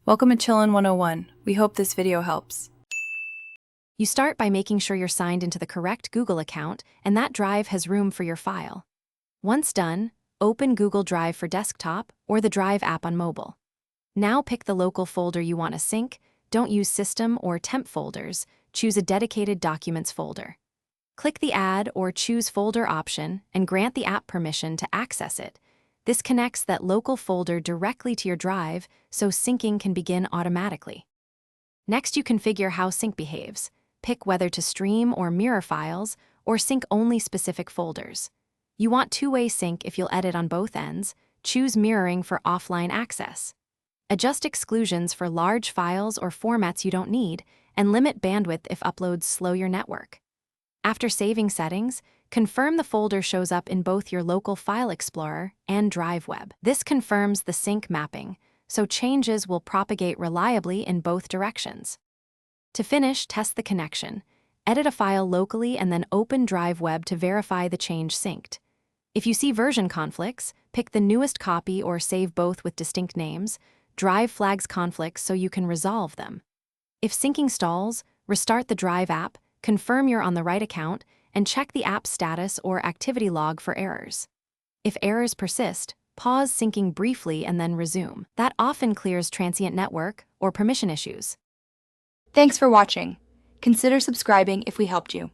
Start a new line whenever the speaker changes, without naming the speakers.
Welcome to Chillin' 101. We hope this video helps.
You start by making sure you're signed into the correct Google account and that drive has room for your file. Once done, open Google Drive for desktop or the Drive app on mobile. Now pick the local folder you want to sync. Don't use system or temp folders. Choose a dedicated documents folder. Click the Add or Choose Folder option and grant the app permission to access it. This connects that local folder directly to your drive, so syncing can begin automatically. Next, you configure how sync behaves. Pick whether to stream or mirror files, or sync only specific folders. You want two-way sync if you'll edit on both ends. Choose mirroring for offline access. Adjust exclusions for large files or formats you don't need, and limit bandwidth if uploads slow your network. After saving settings, confirm the folder shows up in both your local File Explorer and Drive Web. This confirms the sync mapping, so changes will propagate reliably in both directions. To finish, test the connection. Edit a file locally and then open Drive Web to verify the change synced. If you see version conflicts, pick the newest copy or save both with distinct names. Drive flags conflicts so you can resolve them. If syncing stalls, restart the Drive app, confirm you're on the right account, and check the app status or activity log for errors. If errors persist, pause syncing briefly and then resume. That often clears transient network or permission issues.
Thanks for watching. Consider subscribing if we helped you.